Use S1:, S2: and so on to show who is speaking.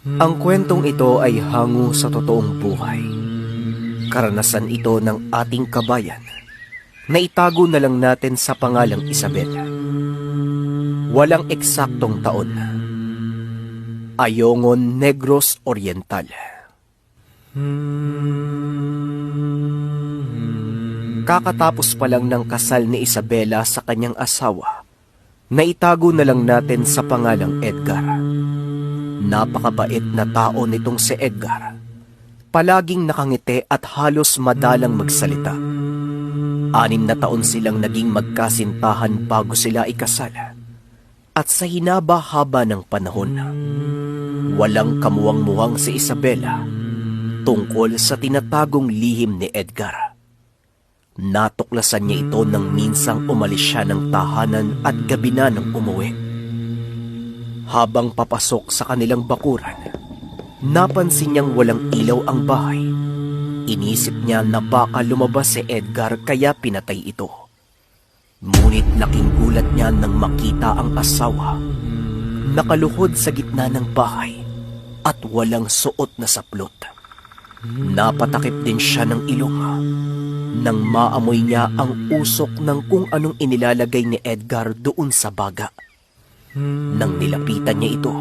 S1: Ang kwentong ito ay hango sa totoong buhay. Karanasan ito ng ating kabayan na itago na lang natin sa pangalang Isabel. Walang eksaktong taon. Ayongon, Negros Oriental. Kakatapos pa lang ng kasal ni Isabela sa kanyang asawa, na itago na lang natin sa pangalang Edgar. Napakabait na tao nitong si Edgar. Palaging nakangiti at halos madalang magsalita. 6 na taon silang naging magkasintahan bago sila ikasal. At sa hinaba-haba ng panahon, walang kamuwang-muwang si Isabela tungkol sa tinatagong lihim ni Edgar. Natuklasan niya ito nang minsang umalis siya ng tahanan at gabi na nang umuwi. Habang papasok sa kanilang bakuran, napansin niyang walang ilaw ang bahay. Inisip niya na baka lumabas si Edgar kaya pinatay ito. Ngunit laking gulat niya nang makita ang asawa nakaluhod sa gitna ng bahay at walang suot na saplot. Napatakip din siya ng ilong nang maamoy niya ang usok ng kung anong inilalagay ni Edgar doon sa baga. Nang nilapitan niya ito,